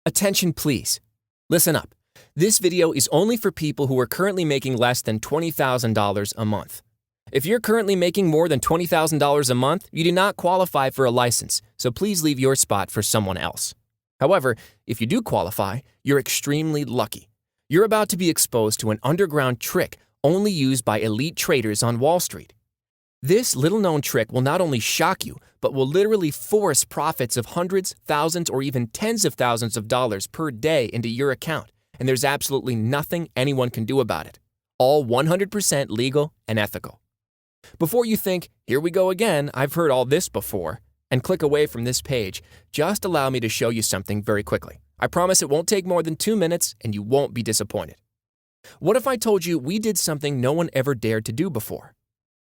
Attention please. Listen up. This video is only for people who are currently making less than $20,000 a month. If you're currently making more than $20,000 a month, you do not qualify for a license, so please leave your spot for someone else. However, if you do qualify, you're extremely lucky. You're about to be exposed to an underground trick only used by elite traders on Wall Street. This little-known trick will not only shock you, but will literally force profits of hundreds, thousands, or even tens of thousands of dollars per day into your account, and there's absolutely nothing anyone can do about it. All 100% legal and ethical. Before you think, here we go again, I've heard all this before, and click away from this page, just allow me to show you something very quickly. I promise it won't take more than 2 minutes, and you won't be disappointed. What if I told you we did something no one ever dared to do before?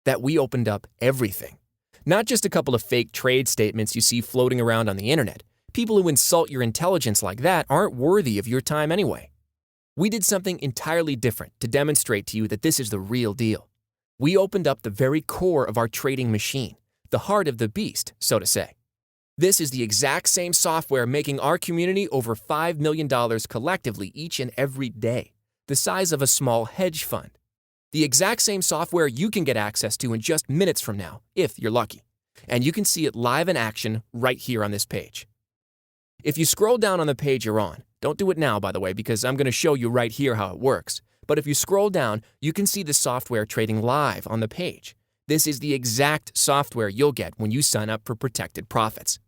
That we opened up everything. Not just a couple of fake trade statements you see floating around on the internet. People who insult your intelligence like that aren't worthy of your time anyway. We did something entirely different to demonstrate to you that this is the real deal. We opened up the very core of our trading machine, the heart of the beast, so to say. This is the exact same software making our community over $5 million collectively each and every day, the size of a small hedge fund. The exact same software you can get access to in just minutes from now, if you're lucky. And you can see it live in action right here on this page. If you scroll down on the page you're on, don't do it now, by the way, because I'm going to show you right here how it works. But if you scroll down, you can see the software trading live on the page. This is the exact software you'll get when you sign up for Protected Profits.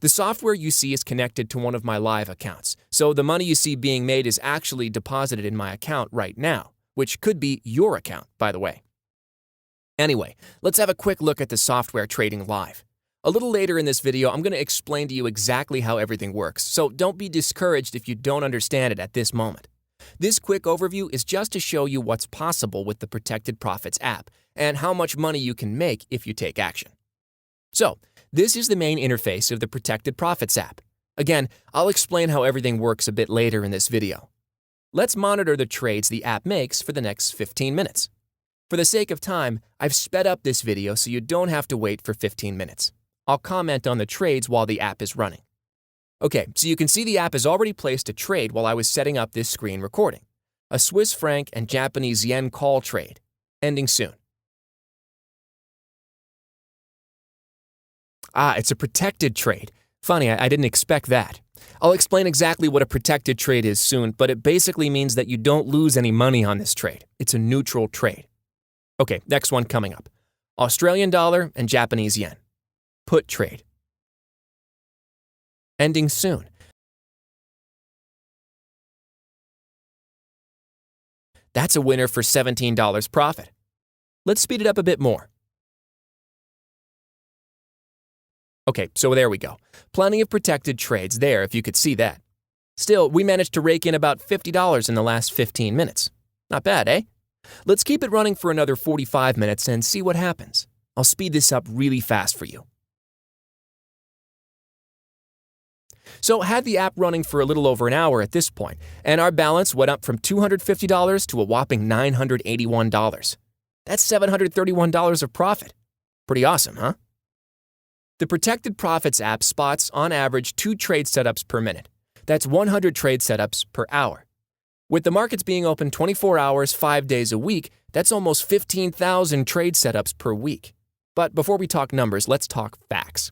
The software you see is connected to one of my live accounts, so the money you see being made is actually deposited in my account right now, which could be your account, by the way. Anyway, let's have a quick look at the software trading live. A little later in this video, I'm going to explain to you exactly how everything works, so don't be discouraged if you don't understand it at this moment. This quick overview is just to show you what's possible with the Protected Profits app and how much money you can make if you take action. So, this is the main interface of the Protected Profits app. Again, I'll explain how everything works a bit later in this video. Let's monitor the trades the app makes for the next 15 minutes. For the sake of time, I've sped up this video so you don't have to wait for 15 minutes. I'll comment on the trades while the app is running. Okay, so you can see the app has already placed a trade while I was setting up this screen recording. A Swiss franc and Japanese yen call trade, ending soon. It's a protected trade. Funny, I didn't expect that. I'll explain exactly what a protected trade is soon, but it basically means that you don't lose any money on this trade. It's a neutral trade. Okay, next one coming up. Australian dollar and Japanese yen. Put trade. Ending soon. That's a winner for $17 profit. Let's speed it up a bit more. Okay, so there we go. Plenty of protected trades there if you could see that. Still, we managed to rake in about $50 in the last 15 minutes. Not bad, eh? Let's keep it running for another 45 minutes and see what happens. I'll speed this up really fast for you. So had the app running for a little over an hour at this point, and our balance went up from $250 to a whopping $981. That's $731 of profit. Pretty awesome, huh? The Protected Profits app spots, on average, 2 trade setups per minute. That's 100 trade setups per hour. With the markets being open 24 hours, 5 days a week, that's almost 15,000 trade setups per week. But before we talk numbers, let's talk facts.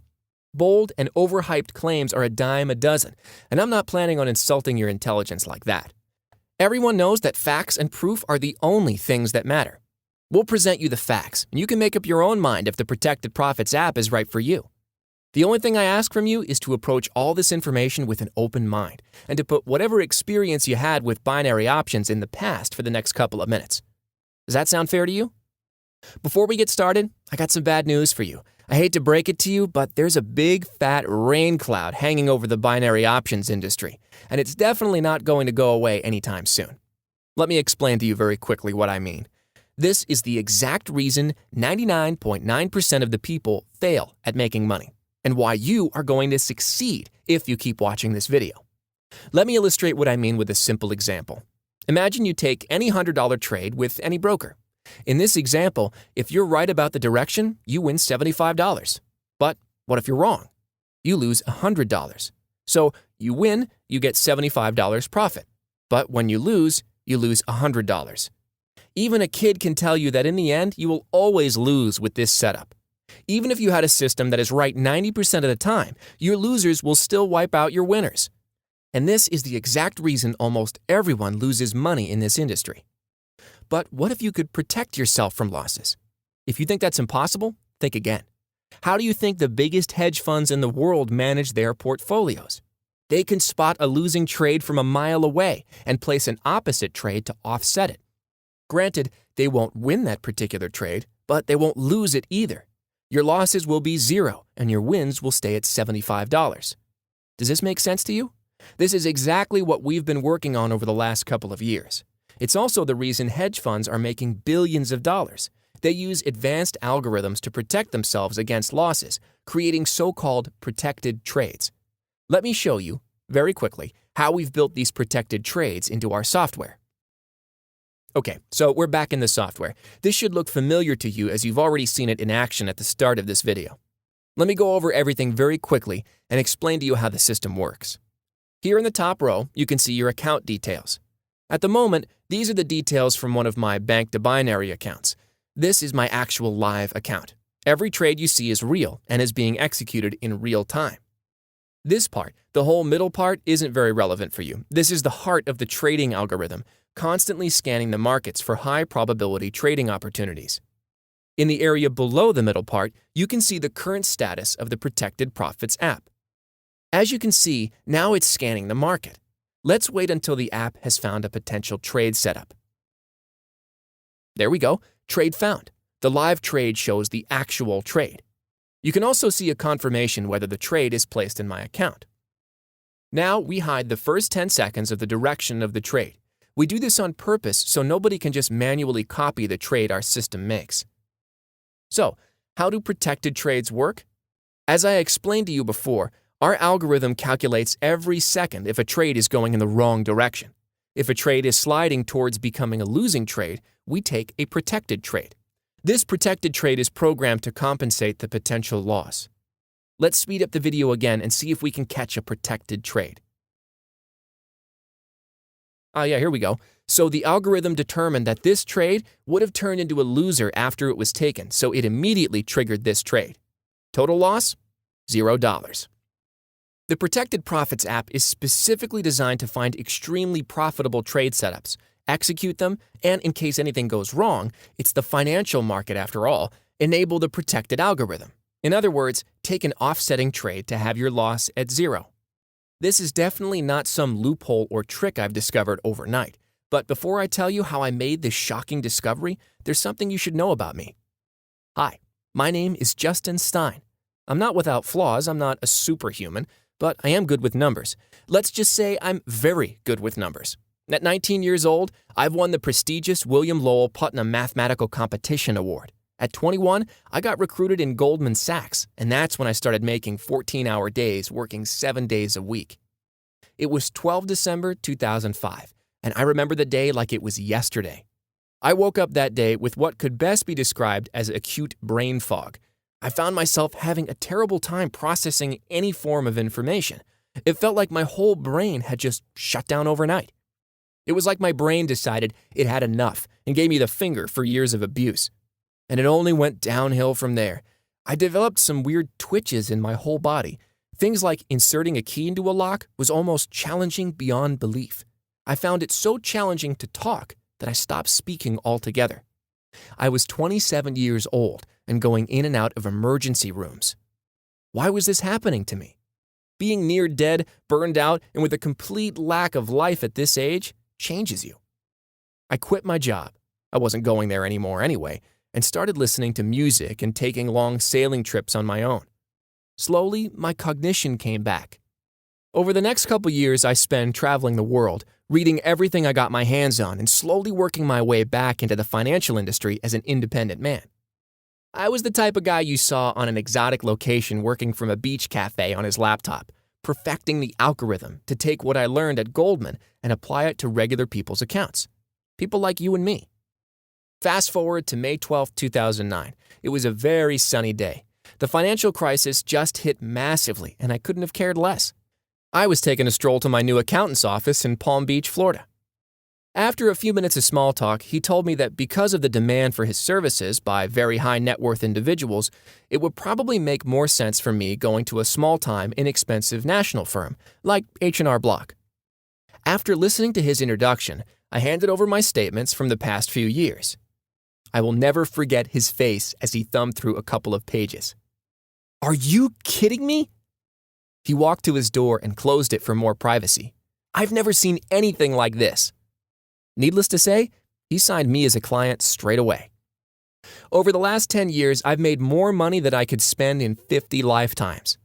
Bold and overhyped claims are a dime a dozen, and I'm not planning on insulting your intelligence like that. Everyone knows that facts and proof are the only things that matter. We'll present you the facts, and you can make up your own mind if the Protected Profits app is right for you. The only thing I ask from you is to approach all this information with an open mind and to put whatever experience you had with binary options in the past for the next couple of minutes. Does that sound fair to you? Before we get started, I got some bad news for you. I hate to break it to you, but there's a big fat rain cloud hanging over the binary options industry, and it's definitely not going to go away anytime soon. Let me explain to you very quickly what I mean. This is the exact reason 99.9% of the people fail at making money, and why you are going to succeed if you keep watching this video. Let me illustrate what I mean with a simple example. Imagine you take any $100 trade with any broker. In this example, if you're right about the direction, you win $75. But what if you're wrong? You lose $100. So You win, you get $75 profit. But when you lose $100. Even a kid can tell you that in the end, you will always lose with this setup. Even if you had a system that is right 90% of the time, your losers will still wipe out your winners. And this is the exact reason almost everyone loses money in this industry. But what if you could protect yourself from losses? If you think that's impossible, think again. How do you think the biggest hedge funds in the world manage their portfolios? They can spot a losing trade from a mile away and place an opposite trade to offset it. Granted, they won't win that particular trade, but they won't lose it either. Your losses will be zero and your wins will stay at $75. Does this make sense to you? This is exactly what we've been working on over the last couple of years. It's also the reason hedge funds are making billions of dollars. They use advanced algorithms to protect themselves against losses, creating so-called protected trades. Let me show you, very quickly, how we've built these protected trades into our software. Okay, so we're back in the software. This should look familiar to you as you've already seen it in action at the start of this video. Let me go over everything very quickly and explain to you how the system works. Here in the top row, you can see your account details. At the moment, these are the details from one of my Bank to Binary accounts. This is my actual live account. Every trade you see is real and is being executed in real time. This part, the whole middle part, isn't very relevant for you. This is the heart of the trading algorithm, constantly scanning the markets for high probability trading opportunities. In the area below the middle part, you can see the current status of the Protected Profits app. As you can see, now it's scanning the market. Let's wait until the app has found a potential trade setup. There we go, trade found. The live trade shows the actual trade. You can also see a confirmation whether the trade is placed in my account. Now we hide the first 10 seconds of the direction of the trade. We do this on purpose so nobody can just manually copy the trade our system makes. So, how do protected trades work? As I explained to you before, our algorithm calculates every second if a trade is going in the wrong direction. If a trade is sliding towards becoming a losing trade, we take a protected trade. This protected trade is programmed to compensate the potential loss. Let's speed up the video again and see if we can catch a protected trade. Here we go. So the algorithm determined that this trade would have turned into a loser after it was taken, so it immediately triggered this trade. Total loss? $0. The Protected Profits app is specifically designed to find extremely profitable trade setups, execute them, and in case anything goes wrong, it's the financial market after all, enable the protected algorithm. In other words, take an offsetting trade to have your loss at zero. This is definitely not some loophole or trick I've discovered overnight. But before I tell you how I made this shocking discovery, there's something you should know about me. Hi, my name is Justin Stein. I'm not without flaws, I'm not a superhuman, but I am good with numbers. Let's just say I'm very good with numbers. At 19 years old, I've won the prestigious William Lowell Putnam Mathematical Competition Award. At 21, I got recruited in Goldman Sachs, and that's when I started making 14-hour days, working 7 days a week. It was 12 December 2005, and I remember the day like it was yesterday. I woke up that day with what could best be described as acute brain fog. I found myself having a terrible time processing any form of information. It felt like my whole brain had just shut down overnight. It was like my brain decided it had enough and gave me the finger for years of abuse. And it only went downhill from there. I developed some weird twitches in my whole body. Things like inserting a key into a lock was almost challenging beyond belief. I found it so challenging to talk that I stopped speaking altogether. I was 27 years old and going in and out of emergency rooms. Why was this happening to me? Being near dead, burned out, and with a complete lack of life at this age changes you. I quit my job. I wasn't going there anymore anyway, and started listening to music and taking long sailing trips on my own. Slowly, my cognition came back. Over the next couple years, I spent traveling the world, reading everything I got my hands on, and slowly working my way back into the financial industry as an independent man. I was the type of guy you saw on an exotic location working from a beach cafe on his laptop, perfecting the algorithm to take what I learned at Goldman and apply it to regular people's accounts. People like you and me. Fast forward to May 12, 2009. It was a very sunny day. The financial crisis just hit massively, and I couldn't have cared less. I was taking a stroll to my new accountant's office in Palm Beach, Florida. After a few minutes of small talk, he told me that because of the demand for his services by very high net worth individuals, it would probably make more sense for me going to a small-time, inexpensive national firm like H&R Block. After listening to his introduction, I handed over my statements from the past few years. I will never forget his face as he thumbed through a couple of pages. "Are you kidding me?" He walked to his door and closed it for more privacy. I've never seen anything like this. Needless to say, he signed me as a client straight away. Over the last 10 years, I've made more money than I could spend in 50 lifetimes.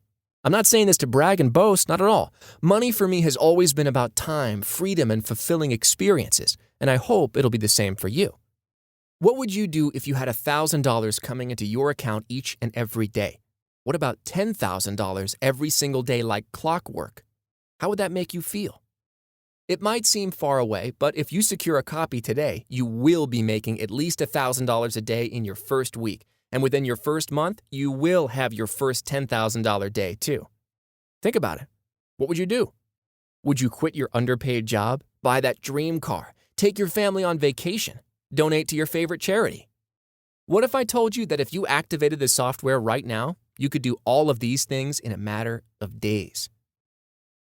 I'm not saying this to brag and boast, not at all. Money for me has always been about time, freedom, and fulfilling experiences, and I hope it'll be the same for you. What would you do if you had $1,000 coming into your account each and every day? What about $10,000 every single day like clockwork? How would that make you feel? It might seem far away, but if you secure a copy today, you will be making at least $1,000 a day in your first week, and within your first month, you will have your first $10,000 day too. Think about it. What would you do? Would you quit your underpaid job, buy that dream car, take your family on vacation, donate to your favorite charity? What if I told you that if you activated the software right now, you could do all of these things in a matter of days?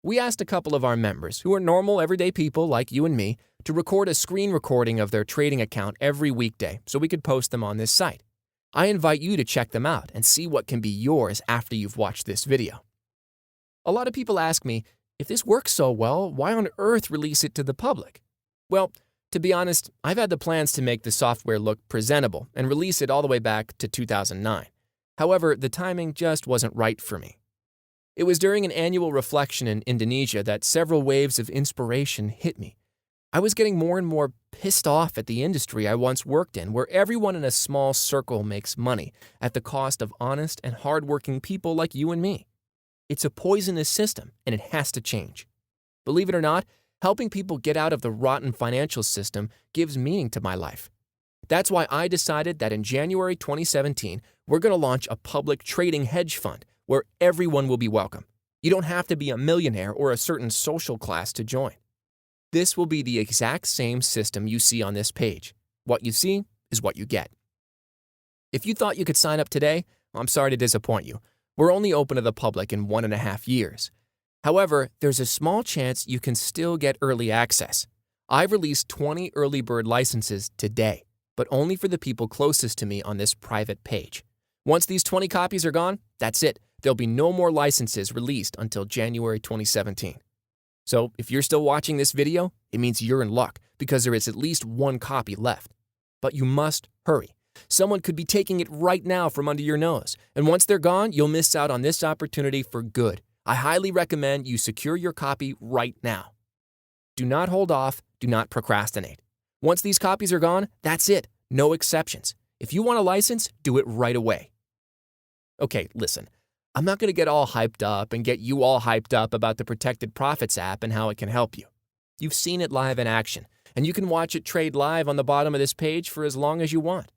We asked a couple of our members, who are normal, everyday people like you and me, to record a screen recording of their trading account every weekday so we could post them on this site. I invite you to check them out and see what can be yours after you've watched this video. A lot of people ask me, if this works so well, why on earth release it to the public? Well, to be honest, I've had the plans to make the software look presentable and release it all the way back to 2009. However, the timing just wasn't right for me. It was during an annual reflection in Indonesia that several waves of inspiration hit me. I was getting more and more pissed off at the industry I once worked in, where everyone in a small circle makes money at the cost of honest and hardworking people like you and me. It's a poisonous system, and it has to change. Believe it or not, helping people get out of the rotten financial system gives meaning to my life. That's why I decided that in January 2017, we're going to launch a public trading hedge fund where everyone will be welcome. You don't have to be a millionaire or a certain social class to join. This will be the exact same system you see on this page. What you see is what you get. If you thought you could sign up today, I'm sorry to disappoint you. We're only open to the public in 1.5 years. However, there's a small chance you can still get early access. I've released 20 early bird licenses today, but only for the people closest to me on this private page. Once these 20 copies are gone, that's it. There'll be no more licenses released until January 2017. So if you're still watching this video, it means you're in luck because there is at least one copy left. But you must hurry. Someone could be taking it right now from under your nose, and once they're gone, you'll miss out on this opportunity for good. I highly recommend you secure your copy right now. Do not hold off. Do not procrastinate. Once these copies are gone, that's it. No exceptions. If you want a license, do it right away. Okay, listen. I'm not going to get all hyped up and get you all hyped up about the Protected Profits app and how it can help you. You've seen it live in action, and you can watch it trade live on the bottom of this page for as long as you want.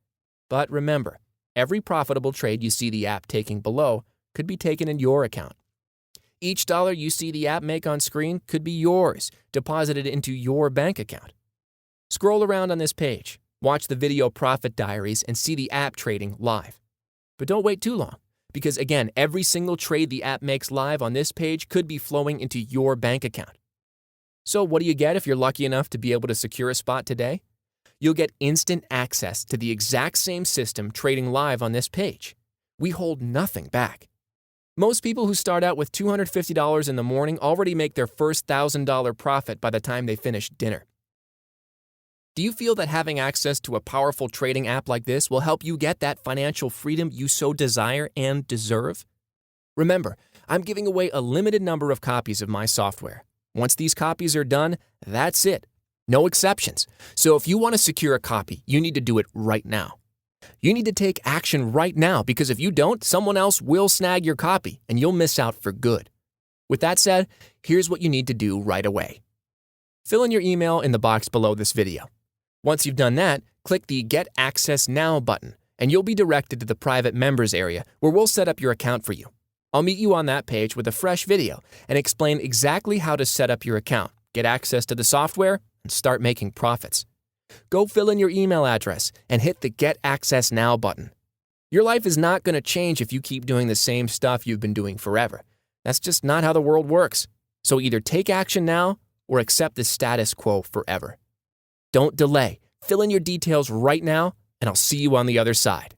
But remember, every profitable trade you see the app taking below could be taken in your account. Each dollar you see the app make on screen could be yours, deposited into your bank account. Scroll around on this page, watch the video profit diaries, and see the app trading live. But don't wait too long. Because again, every single trade the app makes live on this page could be flowing into your bank account. So what do you get if you're lucky enough to be able to secure a spot today? You'll get instant access to the exact same system trading live on this page. We hold nothing back. Most people who start out with $250 in the morning already make their first $1,000 profit by the time they finish dinner. Do you feel that having access to a powerful trading app like this will help you get that financial freedom you so desire and deserve? Remember, I'm giving away a limited number of copies of my software. Once these copies are done, that's it. No exceptions. So if you want to secure a copy, you need to do it right now. You need to take action right now because if you don't, someone else will snag your copy and you'll miss out for good. With that said, here's what you need to do right away. Fill in your email in the box below this video. Once you've done that, click the Get Access Now button, and you'll be directed to the private members area where we'll set up your account for you. I'll meet you on that page with a fresh video and explain exactly how to set up your account, get access to the software, and start making profits. Go fill in your email address and hit the Get Access Now button. Your life is not going to change if you keep doing the same stuff you've been doing forever. That's just not how the world works. So either take action now or accept the status quo forever. Don't delay. Fill in your details right now, and I'll see you on the other side.